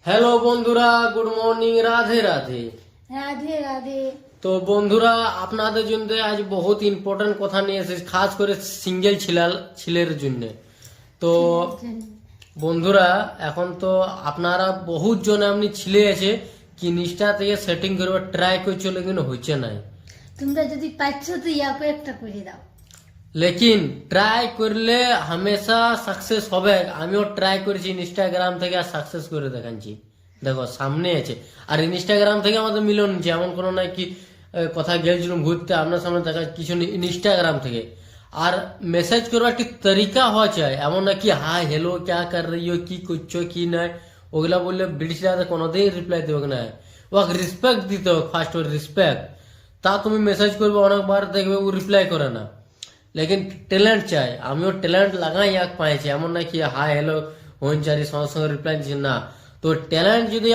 Hello বন্ধুরা, good morning, Radhe Radhe. Radhe Radhe. তো বন্ধুরা, আপনাদের জন্য আজ বহুত ইম্পর্টেন্ট কথা নিয়ে এসেছি, খাস করে সিঙ্গেল ছেলের জন্য। তো বন্ধুরা, এখন তো আপনারা বহুত জন এমনি ছেলে আছে কি নিষ্ঠা থেকে সেটিং করবে ট্রাই করছে, লেকিন হচ্ছে নাই। তোমরা যদি পাচ্ছ তো ইয়াকে একটা করে দাও। লেকিন ট্রাই করলে হামেশা সাকসেস হবে। আমিও ট্রাই করেছি ইনস্টাগ্রাম থেকে, আর সাকসেস করে দেখাচ্ছি। দেখো সামনে আছে। আর ইনস্টাগ্রাম থেকে আমাদের মিলন হচ্ছে, এমন কোনো নাই কি কথা গেছিলাম ঘুরতে আপনার সামনে দেখা কিছু নেই, ইনস্টাগ্রাম থেকে। আর মেসেজ করবার একটি তরিকা হওয়া চাই, এমন না কি হাই হ্যালো ক্যা কর রही हो, কি করছো কি নাই, ওগুলা বললে ব্রিটিশরা কোনোদিন রিপ্লাই দেবে না। ওকে রেসপেক্ট দিতে হবে, ফার্স্ট রেসপেক্ট। তা তুমি মেসেজ করবে অনেকবার, দেখবে ও রিপ্লাই করে না। লেকিন ট্যালেন্ট চাই, আমিও ট্যালেন্ট লাগাই এক পাইছি, এমন না কি হাই হ্যালো হন চারি সঙ্গে সঙ্গে রিপ্লাই দিচ্ছি না। তো ট্যালেন্ট যদি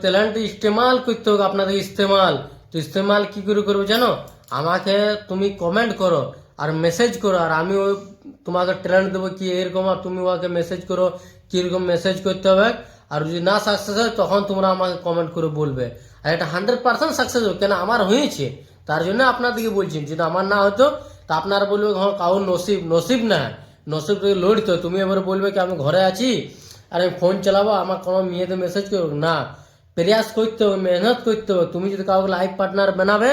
ট্যালেন্ট ইস্তেমাল করতে হবে আপনাদের, ইস্তেমাল। তো ইস্তেমাল কি করে করবে জানো? আমাকে তুমি কমেন্ট করো আর মেসেজ করো, আর আমি ওই তোমাকে ট্যালেন্ট দেবো কি এরকম, আর তুমি ওকে মেসেজ করো কিরকম মেসেজ করতে হবে। আর যদি না সাকসেস হয় তখন তোমরা আমাকে কমেন্ট করে বলবে। আর এটা 100% সাকসেস হবে, কেন আমার হয়েছে, তার জন্য আপনাদেরকে বলছি। যদি আমার না হতো তা আপনারা বলবে হ্যাঁ কাউর নসিব, নসিব না, নসিব থেকে লড়িত। তুমি এবারে বলবে কি আমি ঘরে আছি আর আমি ফোন চালাবো, আমার কোনো মেয়েতে মেসেজ করবো না। প্রয়াস করতে হবে, মেহনত করতে হবে। তুমি যদি কাউকে লাইফ পার্টনার বানাবে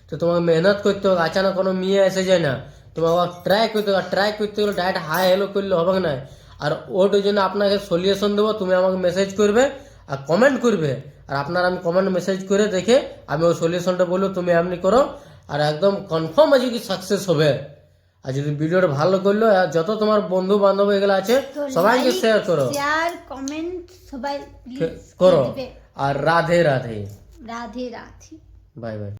তো তোমাকে মেহনত করতে হবে। আচানক কোনো মেয়ে এসে যায় না, তোমাকে ট্রাই করতে হবে। ট্রাই করতে গেলে ডাইরেক্ট হাই হ্যালো করলে হবে না। আর ওটার জন্য আপনাকে সলিউশন দেবো, তুমি আমাকে মেসেজ করবে আর কমেন্ট করবে। আর আপনার আমি কমেন্ট মেসেজ করে দেখে আমি ওই সলিউশনটা বলবো, তুমি এমনি করো। আর একদম কনফার্ম আছে কি সাকসেস হবে। আর যদি ভিডিওটা ভালো করলো, আর যত তোমার বন্ধু বান্ধব এগুলো আছে সবাইকে শেয়ার করো, শেয়ার কমেন্ট সবাই প্লিজ করো। দিবে। আর রাধে রাধে, রাধে রাধে। Bye by.